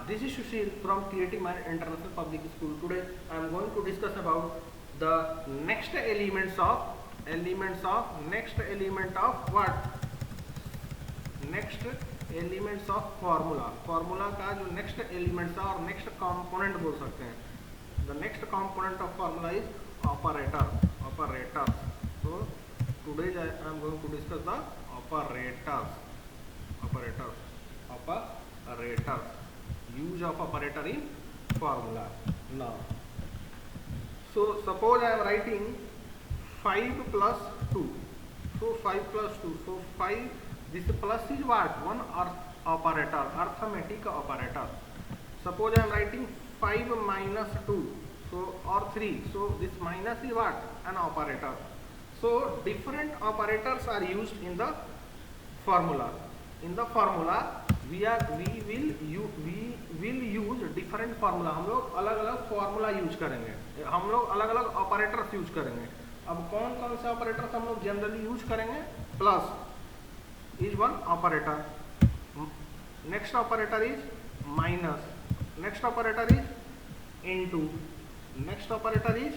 this is Sushil from Creative Mind International Public School. Today I am going to discuss about the next element of what? Next elements of formula. Formula का जो next elements है और next component बोल सकते हैं. The next component of formula is operator. So today I am going to discuss the operators. Use of operator in formula. Now, so suppose I am writing 5 plus 2. So 5 plus 2. So 5. This plus is what? One operator, arithmetic operator. Suppose I am writing 5 minus 2. So or 3. So this minus is what? An operator. So different operators are used in the formula. In the formula we will use different formula. हम लोग अलग अलग formula use करेंगे, हम लोग अलग अलग operators use करेंगे. अब कौन कौन से operators हम लोग generally use करेंगे? Plus is one operator. Next operator is minus. Next operator is into. Next operator is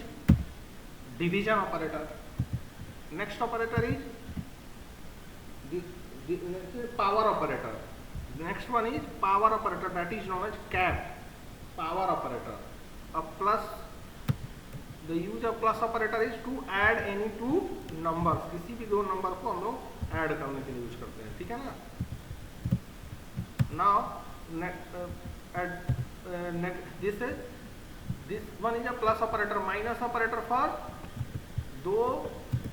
division operator. Next operator is the power operator. The next one is power operator, that is known as cap. Power operator. A plus, the use of plus operator is to add any two numbers. किसी भी दो number को हम लोग add करने के लिए use करते हैं, ठीक है ना. Now this one is a plus operator. Minus operator for दो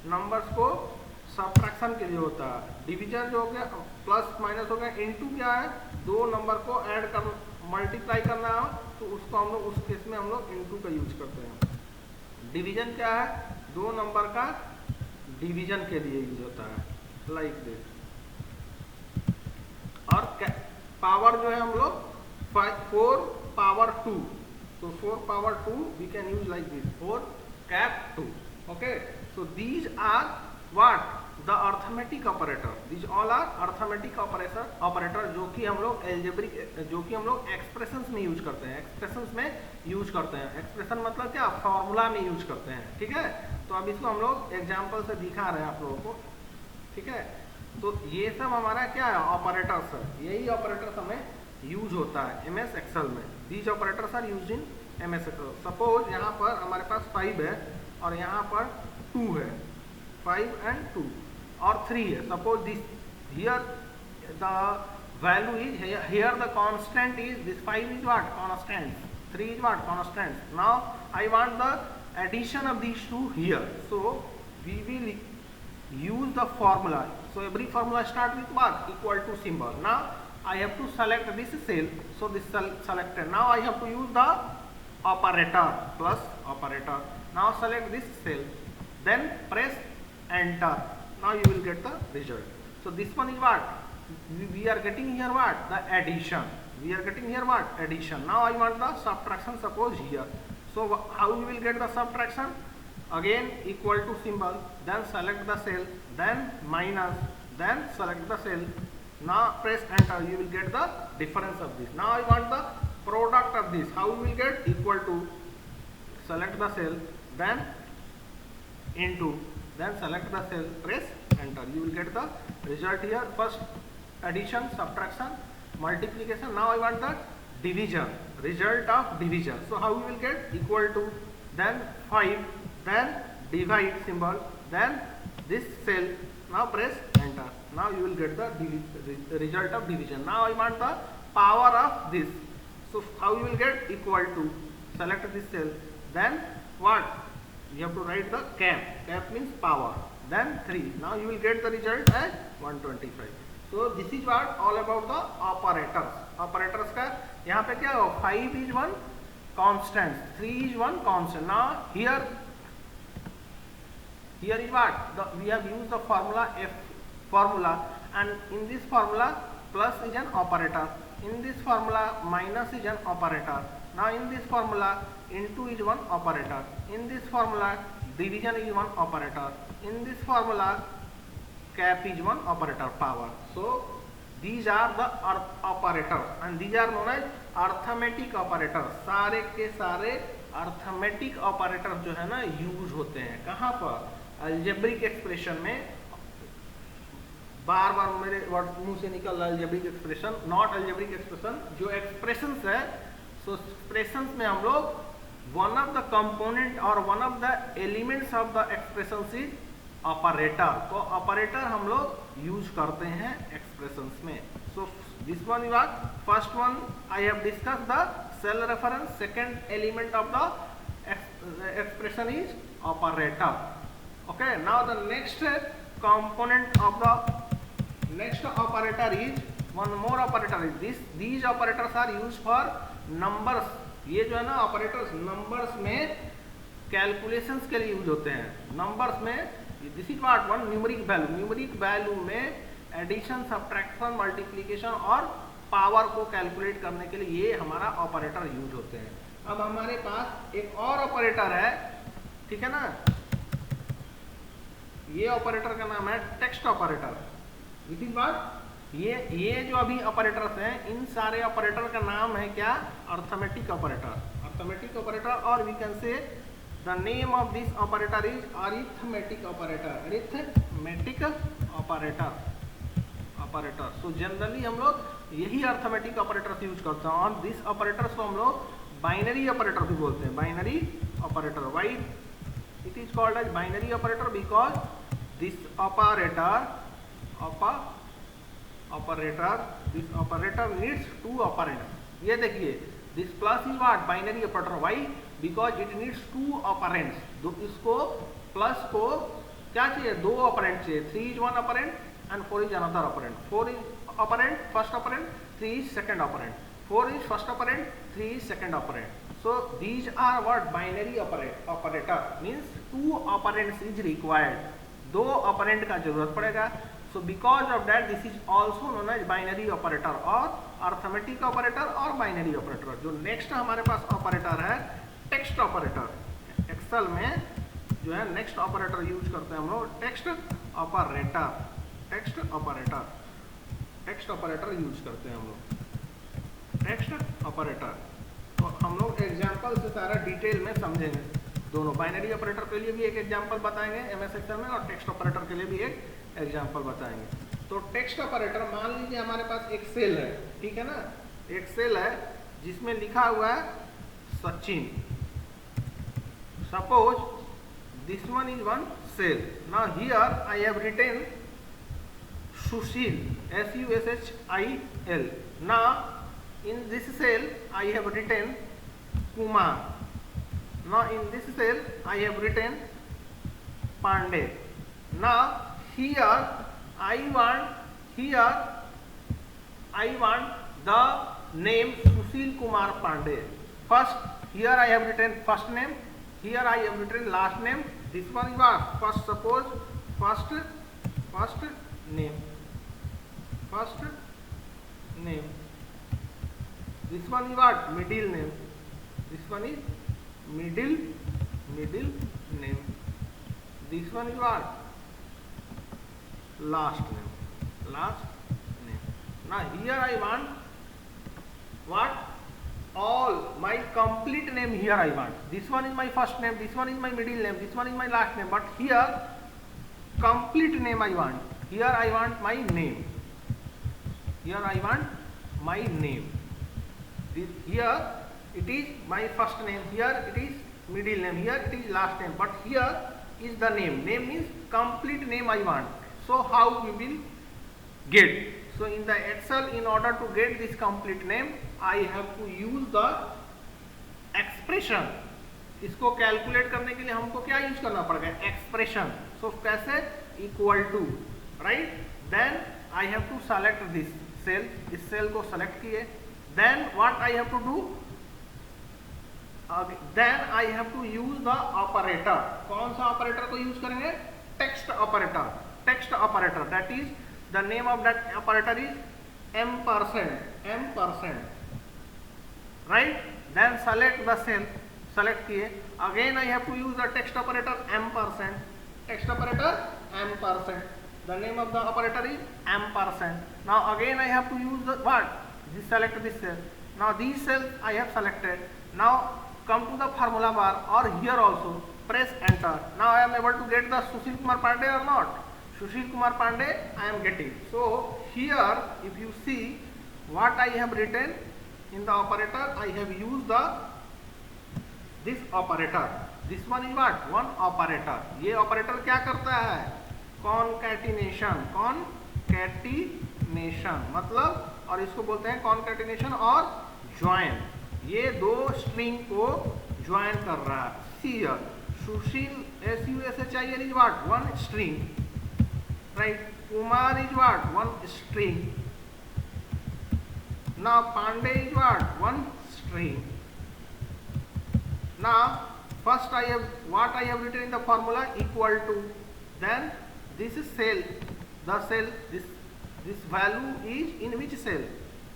नंबर्स को सब्ट्रैक्शन के लिए होता है. डिवीजन जो हो गया प्लस माइनस हो गया. इनटू क्या है? दो नंबर को ऐड कर मल्टीप्लाई करना है, तो उसको हम लोग उस केस में हम लोग इनटू का यूज करते हैं. डिवीजन क्या है? दो नंबर का डिवीजन के लिए यूज होता है, लाइक दिस. और पावर जो है हम लोग 4 power 2. So 4 power 2 we can use like this, 4 cap 2. Okay, so these are what? The arithmetic operator. These all are arithmetic operator जो कि हम लोग algebraic, जो कि हम लोग expressions में यूज करते हैं. expressions में यूज करते हैं. expression मतलब क्या? फॉर्मूला में यूज करते हैं, ठीक है. तो अब इसको हम लोग एग्जाम्पल से दिखा रहे हैं आप लोगों को, ठीक है. तो ये सब हमारा क्या है? ऑपरेटर्स है. यही ऑपरेटर्स हमें यूज होता है MS Excel में. These operators are used in MS Excel. Suppose यहाँ पर हमारे पास 5 है और यहाँ पर 2 है. 5 and 2 और 3 है. Suppose this here the value is here the constant is this 5 is what? Constant. 3 is what? Constant. Now I want the addition of these two here. So we will use the formula. So every formula start with what? Equal to symbol. Now I have to select this cell. So this cell selected. Now I have to use the operator, plus operator. Now select this cell. Then press enter. Now you will get the result. So this one is what? We are getting here what? The addition. We are getting here what? Addition. Now I want the subtraction, suppose here. So how you will get the subtraction? Again equal to symbol. Then select the cell. Then minus. Then select the cell. Now press enter. You will get the difference of this. Now I want the product of this. How you will get? Equal to, select the cell, then into, then select the cell, press enter. You will get the result here. First addition, subtraction, multiplication. Now I want the division, result of division. So how you will get? Equal to, then 5, then divide symbol, then this cell. Now press enter. Now you will get the result of division. Now I want the power of this. So how you will get? Equal to, select this cell, then what? You have to write the cap. Cap means power. Then 3. Now you will get the result as 125. So this is what all about the operators. Operators का यहाँ पे क्या हो? 5 is one constant, 3 is one constant. Now here is what? We have used the formula formula, and in this formula plus is an operator. In this formula minus is an operator. Now in this formula into is one operator. In this formula division is one operator. In this formula cap is one operator, power. So these are the operators and these are known as arithmetic operators. सारे के सारे arithmetic operator जो है ना use होते हैं कहाँ पर, अलजेब्रिक एक्सप्रेशन में. बार बार मेरे वर्ड मुंह से निकल रहा है algebraic expression, not algebraic expression. जो एक्सप्रेशंस है, सो एक्सप्रेशंस में हम लोग वन ऑफ द कंपोनेंट और one of the elements of the expressions is operator. तो ऑपरेटर हम लोग यूज करते हैं एक्सप्रेशंस में. So this one is first one I have discuss the cell reference. Second element of the expression is operator. Okay, now the next component of the next operator is one more operator is this. These operators are used for numbers. ये जो है ना operators numbers में calculations के लिए use होते हैं. Numbers में this is what one numeric value. Numeric value में एडिशन, सब्ट्रैक्शन, मल्टीप्लिकेशन और पावर को कैलकुलेट करने के लिए ये हमारा ऑपरेटर यूज होते हैं. अब हमारे पास एक और ऑपरेटर है, ठीक है ना. ये ऑपरेटर का नाम है text operator. Which is what, ये जो अभी ऑपरेटर्स हैं इन सारे ऑपरेटर का नाम है क्या, अर्थमेटिक ऑपरेटर. अर्थमेटिक ऑपरेटर, और we can say the name of this operator is arithmetic operator. Arithmetic operator. So generally हम लोग यही अर्थमेटिक ऑपरेटर यूज करते हैं. और दिस ऑपरेटर्स को हम लोग बाइनरी ऑपरेटर भी बोलते हैं. Binary operator. Why it is called as binary operator? Because this operator needs two operands. ये देखिए, this plus is what binary operator. Why? Because it needs two operands. तो इसको प्लस को क्या चाहिए, दो ऑपरेंड चाहिए. 3 is one operand and 4 is another operand. 4 is operand first operand, 3 is second operand. 4 is first operand, 3 is second operand. So these are what binary operator means two operands is required. दो operand का जरूरत पड़ेगा. So because of that this is also known as binary operator और arithmetic operator और binary operator. जो next हमारे पास operator है text operator. Excel में जो है नेक्स्ट ऑपरेटर यूज करते हैं हम लोग text operator. Text operator use करते हैं हम लोग टेक्स्ट ऑपरेटर. तो हम लोग एग्जाम्पल से सारा डिटेल में समझेंगे. दोनों बाइनरी ऑपरेटर के लिए भी एक एग्जाम्पल बताएंगे एमएस एक्सेल में, और टेक्स्ट ऑपरेटर के लिए भी एक एग्जाम्पल बताएंगे. तो टेक्स्ट ऑपरेटर, मान लीजिए हमारे पास एक सेल है, ठीक है ना. एक सेल है जिसमें लिखा हुआ है Sachin. Suppose this one is one cell. Now here I have written Sushil, SUSHIL. Now in this cell I have written Kumar. Now in this cell I have written Pandey. Now here I want the name Sushil Kumar Pandey. First here I have written first name, here I have written last name. This one is what, first, suppose first name. This one is what, middle name. This one is middle name. This one is what, last name. Now here I want what, all my complete name here I want. This one is my first name, this one is my middle name, this one is my last name. But here complete name I want. Here I want my name. Here it is my first name, here it is middle name, here it is last name, but here is the name. Name means complete name I want. So how we will get? So in the Excel, in order to get this complete name, I have to use the expression. इसको calculate करने के लिए हमको क्या use करना पड़ेगा, expression. So कैसे, equal to, right. Then I have to select this cell. इस सेल को सेलेक्ट किए. Then what I have to do? Then I have to use the operator. कौन सा ऑपरेटर को यूज करेंगे, text operator. Text operator, that is the name of that operator is M%. Right? Then select the cell. Select किए. Again I have to use the text operator M%. Text operator M%. the name of the operator is ampersand. Now again I have to use the what? This select this cell. Now these cells I have selected. Now come to the formula bar or here also press enter. Now I am able to get the Sushil Kumar Pandey or not? Sushil Kumar Pandey I am getting. So here if you see what I have written in the operator, I have used the this operator. This one is what? One operator. ये operator क्या करता है? Concatenation. Concatenation मतलब और इसको बोलते हैं concatenation और join. ये दो string को join कर रहा है. See here, Sushil SUSHIL is what? One string. Right? Kumar is what? One string. Now Pandey is what? One string. Now first I have what I have written in the formula equal to, then this is cell, the cell, this value is in which cell?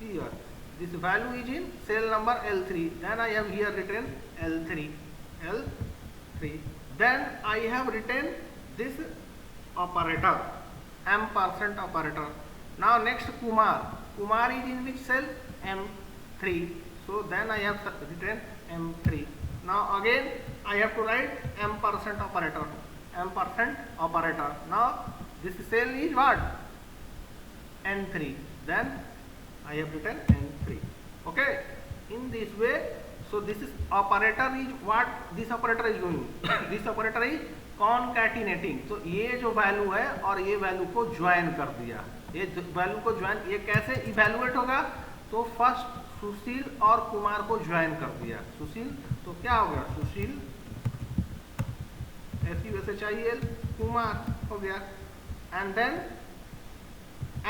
Here this value is in cell number L3, then I have here written L3. Then I have written this operator, ampersand operator. Now next Kumar is in which cell? M3, so then I have written M3. Now again I have to write ampersand operator. Now this cell is what? N3. Then I have written N3. Okay. In this way, so this is operator is what this operator is doing. This operator is concatenating. तो ये जो value है और ये value को join कर दिया. ये वैल्यू को ज्वाइन, ये कैसे इवेलुएट होगा? तो फर्स्ट सुशील और कुमार को ज्वाइन कर दिया. सुशील तो क्या हो गया? सुशील SUSHIL कुमार हो गया. एंड देन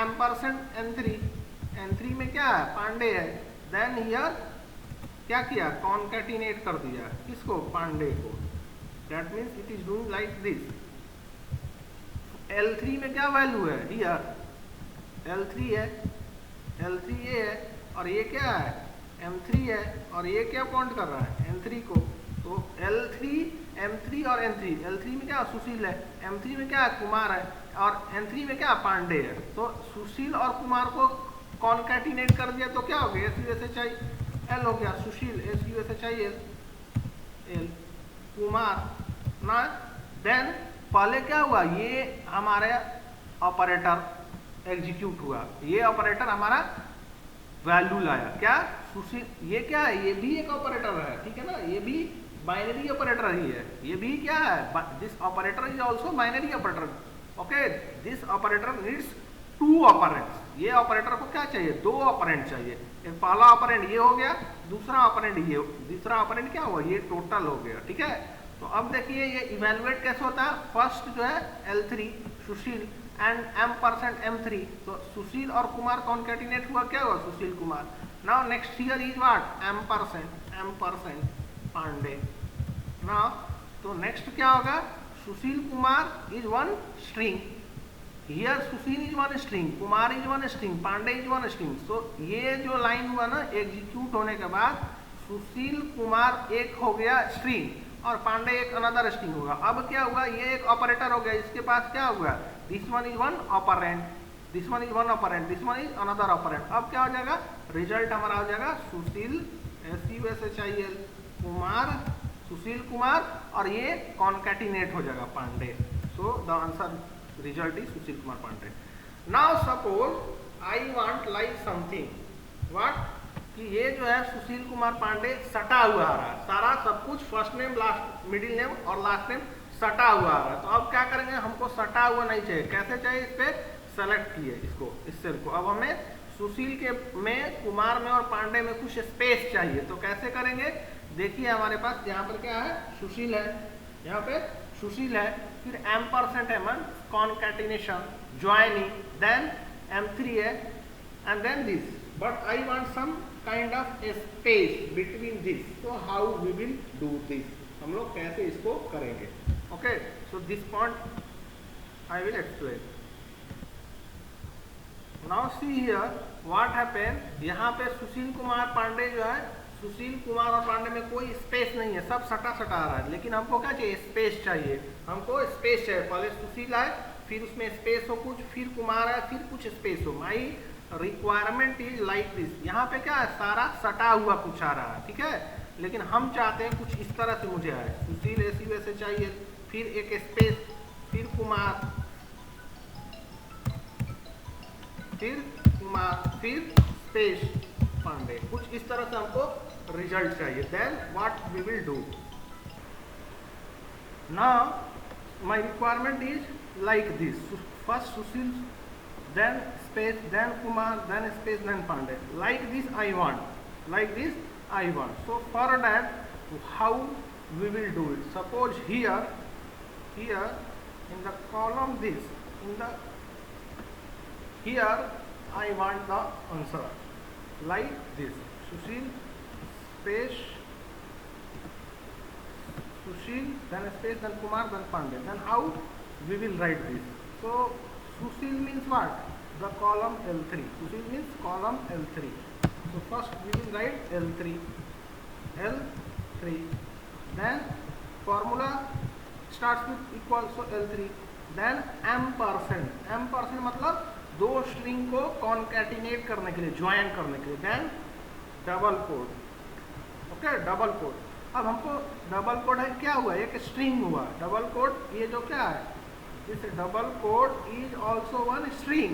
एम्परसेंड N3 में क्या है? पांडे है. देन हियर क्या किया? कॉन्कैटिनेट कर दिया. किसको? पांडे को. That means it is doing like this. L3 में क्या वैल्यू है? हियर L3 है. L3 ये है और ये क्या है? M3 है. और ये क्या पॉइंट कर रहा है? N3 को. तो L3, M3 और N3. L3 में क्या? सुशील है. M3 में क्या है? कुमार है. और N3 में क्या? पांडे है. तो सुशील और कुमार को कॉन्कैटिनेट कर दिया तो क्या हो गया? SUSHIL हो गया. सुशील SUSHIL कुमार ना. देन पहले क्या हुआ? ये हमारे ऑपरेटर एग्जीक्यूट हुआ. ये ऑपरेटर हमारा वैल्यू लाया. क्या? सुशील. ये क्या है? ये भी एक ऑपरेटर है. ठीक है ना. ये भी बाइनरी ऑपरेटर ही है. ये भी क्या है? This operator is also binary operator. Okay. This operator needs two operands. ये ऑपरेटर को क्या चाहिए? दो ऑपरेंड चाहिए. एक पहला ऑपरेंड ये हो गया, दूसरा ऑपरेंड ये, तीसरा ऑपरेंड क्या हुआ? ये टोटल हो गया. ठीक है. तो अब देखिए ये इवेलुएट कैसे होता है. फर्स्ट जो है L3 Sushil and ampersand M3. तो सुशील और कुमार कॉन्कैटिनेट हुआ. क्या हुआ? Sushil Kumar. Now next here is what? Ampersand Pandey. Now तो नेक्स्ट क्या होगा? Sushil Kumar is one string. Here Sushil is one string, Kumar is one string, Pandey is one string. So ये जो लाइन हुआ ना एग्जीक्यूट होने के बाद सुशील कुमार एक हो गया स्ट्रिंग और पांडे एक अनदर स्ट्रिंग होगा. अब क्या हुआ? ये एक ऑपरेटर हो गया. इसके पास क्या हुआ? This one is one operand, this one is one operand, this one is another operand. अब क्या हो जाएगा? रिजल्ट हमारा हो जाएगा सुशील SUSHIL कुमार, सुशील कुमार और ये कॉन्कैटिनेट हो जाएगा Pandey. So the answer result is Sushil Kumar Pandey. Now suppose I want like something. What? कि ये जो है सुशील कुमार पांडे सटा हुआ आ रहा है. सारा सब कुछ first name, last, middle name और लास्ट नेम सटा हुआ आ रहा है. तो अब क्या करेंगे? हमको सटा हुआ नहीं चाहिए. कैसे चाहिए? इस पे सेलेक्ट किए इसको, इस सेल को. अब हमें सुशील के में, कुमार में और पांडे में कुछ स्पेस चाहिए. तो कैसे करेंगे? देखिए हमारे पास यहाँ पर क्या है? सुशील है. यहाँ पे सुशील है. फिर एम्परसेंड है मन कॉन्कैटिनेशन ज्वाइनिंग. देन M3 है and then this. But I want some kind of space between this. So how we will do this? हम लोग कैसे इसको करेंगे? Okay. So this point I will explain. Now see here what happen. यहाँ पे सुशील कुमार पांडे जो है, सुशील कुमार और पांडे में कोई स्पेस नहीं है. सब सटा सटा आ रहा है. लेकिन हमको क्या चाहिए? स्पेस चाहिए. हमको स्पेस चाहिए. पहले सुशील है फिर उसमें स्पेस हो कुछ, फिर कुमार है, फिर कुछ स्पेस हो। माई रिक्वायरमेंट इज लाइक दिस। यहाँ पे क्या है, सारा सटा हुआ कुछ आ रहा है, ठीक है, लेकिन हम चाहते हैं कुछ इस तरह से मुझे आए। सुशील ऐसी वैसे चाहिए, फिर एक स्पेस, फिर कुमार, फिर स्पेस पांडे, कुछ इस तरह से हमको रिजल्ट चाहिए। Then what we will do now, my requirement is like this, first Sushil, then space, then Kumar, then space, then Pandey. Like this I want, like this I want. So for that, how we will do it? Suppose here in the column this, here I want the answer like this, Sushil space, Sushil, then space, then Kumar, then Pandey. Then how we will write this? So Sushil means what? The column L3. Sushil means column L3. So first we will write L3. Then formula starts with equal, so L3. Then ampersand. Ampersand मतलब दो string को concatenate करने के लिए, join करने के लिए. Then double quote. Okay, double quote. अब हमको डबल कोड है, क्या हुआ, एक स्ट्रिंग हुआ. डबल कोड ये जो क्या है, this double quote is also one string.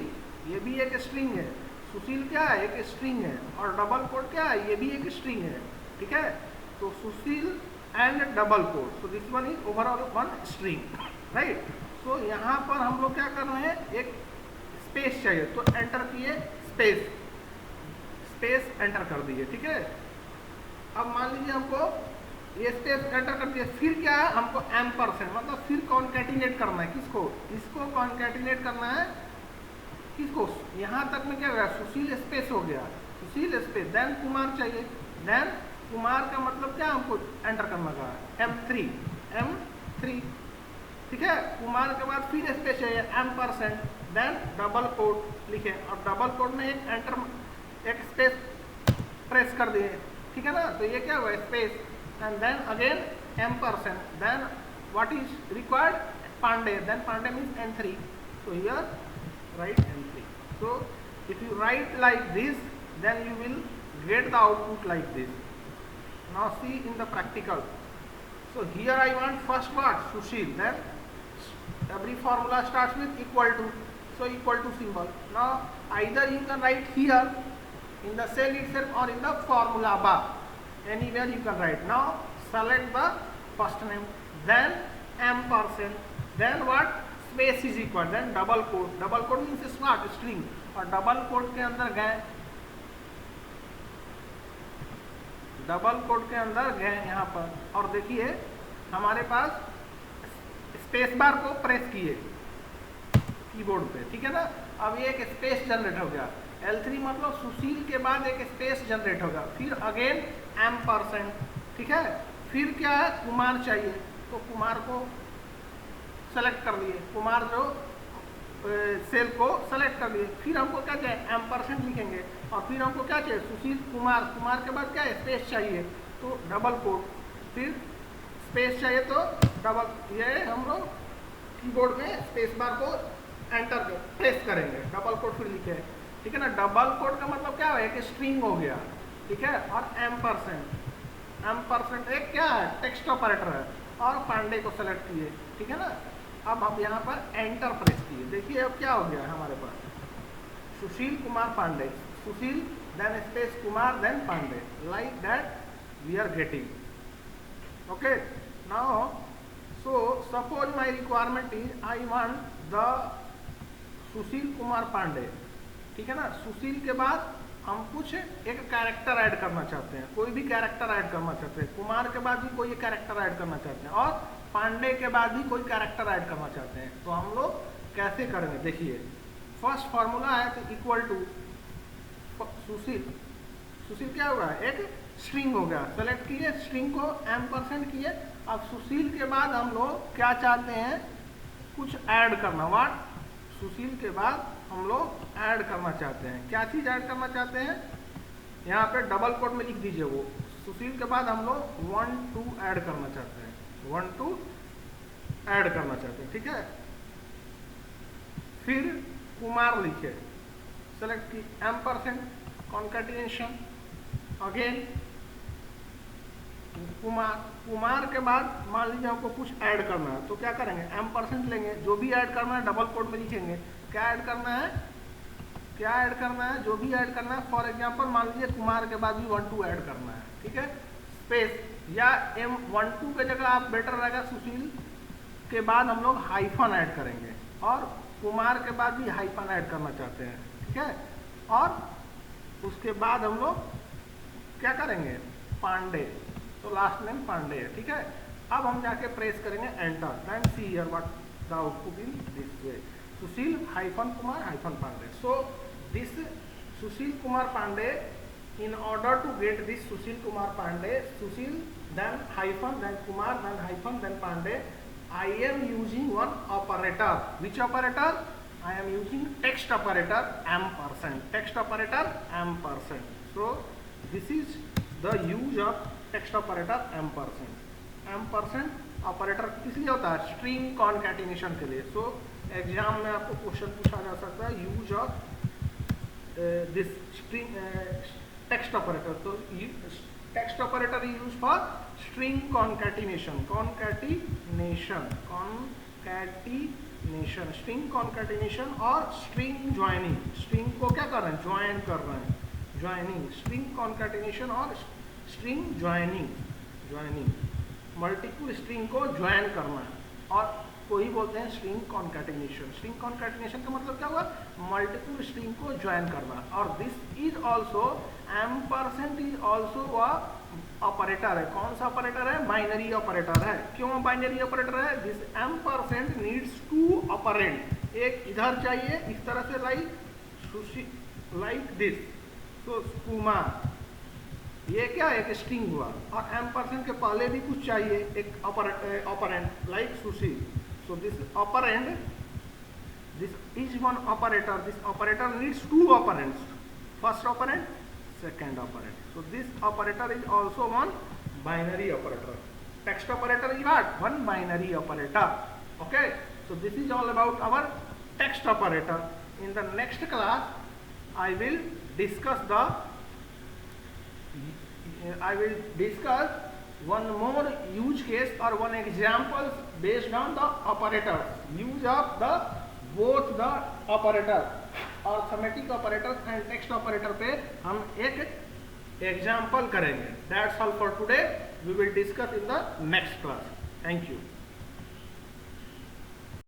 ये भी एक स्ट्रिंग है. सुशील क्या है, एक स्ट्रिंग है, और डबल कोड क्या है, ये भी एक स्ट्रिंग है. ठीक है, तो Sushil and double quote, so this one is overall one string, right. So यहाँ पर हम लोग क्या कर रहे हैं, एक स्पेस चाहिए, तो एंटर किए स्पेस, स्पेस एंटर कर दिए. ठीक है, अब मान लीजिए हमको ये स्पेस एंटर कर दिया, फिर क्या है, हमको एम्परसेंड मतलब फिर कॉन्कैटिनेट करना है. किसको, इसको कॉन्कैटिनेट करना है. किसको, यहाँ तक में क्या हो गया, सुशील स्पेस हो गया, सुशील स्पेस, देन कुमार चाहिए. देन कुमार का मतलब क्या, हमको एंटर करना का M3. ठीक है, कुमार के बाद फिर स्पेस चाहिए, एम्परसेंड, देन डबल कोड लिखे, और डबल कोड में एक एंटर, एक स्पेस प्रेस कर दिए. ठीक है ना, तो ये क्या हुआ, space, and then again ampersand, then what is required, Pandey, then Pandey means N3, so here write N3. So if you write like this, then you will get the output like this. Now see in the practical. So here I want first what, Sushil, then every formula starts with equal to, so equal to symbol. Now either you can write here in the cell itself or in the formula bar, anywhere you can write. Now select the first name, then ampersand, then what, space is equal, then double quote. Double quote means what, string, और double quote के अंदर गए, double quote के अंदर गए यहाँ पर, और देखिए हमारे पास स्पेस बार को प्रेस किए कीबोर्ड पे. ठीक है ना, अब ये एक स्पेस जनरेट हो गया. L3 मतलब सुशील के बाद एक स्पेस जनरेट होगा, फिर अगेन एम्परसेंड. ठीक है, फिर क्या है, कुमार चाहिए, तो कुमार को सेलेक्ट कर लिए, कुमार जो सेल को सेलेक्ट कर लिए. फिर हमको क्या चाहिए, एम्परसेंड लिखेंगे, और फिर हमको क्या चाहिए, सुशील कुमार, कुमार के बाद क्या है, स्पेस चाहिए, तो डबल कोड, फिर स्पेस चाहिए तो डबल, ये हम लोग कीबोर्ड में स्पेस बार को एंटर कर प्रेस करेंगे, डबल कोड फिर लिखे. ठीक है ना, डबल कोड का मतलब क्या है, एक स्ट्रिंग हो गया. ठीक है, और एम्परसेंड, एम्परसेंड एक क्या है, टेक्स्ट ऑपरेटर है, और पांडे को सेलेक्ट किए. ठीक है ना, अब हम यहाँ पर एंटर प्रेस किए. देखिए अब क्या हो गया हमारे पास, Sushil Kumar Pandey, Sushil then space Kumar then Pandey, like that we are getting. Okay, now so suppose my requirement is I want the Sushil Kumar Pandey. ठीक है ना, सुशील के बाद हम कुछ एक कैरेक्टर ऐड करना चाहते हैं, कोई भी कैरेक्टर ऐड करना चाहते हैं, कुमार के बाद भी कोई कैरेक्टर ऐड करना चाहते हैं, और पांडे के बाद भी कोई कैरेक्टर ऐड करना चाहते हैं. तो हम लोग कैसे करेंगे, देखिए फर्स्ट फॉर्मूला है, तो इक्वल टू सुशील, सुशील क्या हुआ, एक स्ट्रिंग हो गया, सेलेक्ट किए स्ट्रिंग को, एम्परसेंड किए. अब सुशील के बाद हम लोग क्या चाहते हैं, कुछ ऐड करना. व्हाट, सुशील के बाद हम लोग ऐड करना चाहते हैं, क्या चीज़ ऐड करना चाहते हैं, यहाँ पे डबल कोट में लिख दीजिए. वो सुशील के बाद हम लोग 1 2 ऐड करना चाहते हैं, 1 2 ऐड करना चाहते हैं. ठीक है, फिर कुमार लिखे, सेलेक्ट की एम्परसेंड कॉन्कैटिनेशन, अगेन कुमार के बाद मान लीजिए हमको कुछ ऐड करना है, तो क्या करेंगे, एम्परसेंड लेंगे, जो भी ऐड करना है डबल कोट में लिखेंगे, क्या ऐड करना है, जो भी ऐड करना है। फॉर एग्जांपल मान लीजिए कुमार के बाद भी 1 2 ऐड करना है, ठीक है, स्पेस या M12 के जगह आप बेटर रहेगा सुशील के बाद हम लोग हाइफन ऐड करेंगे, और कुमार के बाद भी हाइफन ऐड करना चाहते हैं, ठीक है, और उसके बाद हम लोग क्या करेंगे, पांडे, तो लास्ट नेम पांडे है, ठीक है। अब हम जाके प्रेस करेंगे enter, then see here what the output in this way, Sushil hyphen Kumar hyphen Pandey. So this Sushil Kumar Pandey, in order to get this Sushil Kumar Pandey, Sushil then hyphen then Kumar then hyphen then Pandey, I am using one operator. Which operator? I am using text operator ampersand. Text operator ampersand. So this is the use of text operator ampersand. Ampersand operator किस लिए होता है, string concatenation के लिए। So exam में आपको question पूछा जा सकता है, use of this string text operator, तो text operator is used for string concatenation, string concatenation और string joining, string को क्या कर रहे हैं, ज्वाइन कर रहे हैं, joining, string concatenation और string joining, मल्टीपल स्ट्रिंग को ज्वाइन करना है, और कोई बोलते हैं स्ट्रिंग कॉन्कैटिनेशन। स्ट्रिंग कॉन्कैटिनेशन का मतलब क्या हुआ, मल्टीपल स्ट्रिंग को ज्वाइन करना। और this is also ampersand is also operator है। कौन सा ऑपरेटर है, बाइनरी ऑपरेटर है। क्यों बाइनरी ऑपरेटर है, दिस एम्परसेंड नीड्स 2 ऑपरेंड, एक इधर चाहिए इस तरह से लाइक दिस, तो कुमार, ये क्या एक स्ट्रिंग हुआ, और एम्परसेंड के पहले भी कुछ चाहिए, एक operand like Sushil. So this operand, this is one operator. This operator needs 2 operands. First operand, second operand. So this operator is also one binary operator. Text operator is what? One binary operator. Okay. So this is all about our text operator. In the next class, I will discuss one more use case or one example based on the operators, use of the both the operator, arithmetic operator and text operator पे हम एक example करेंगे। That's all for today. We will discuss in the next class. Thank you.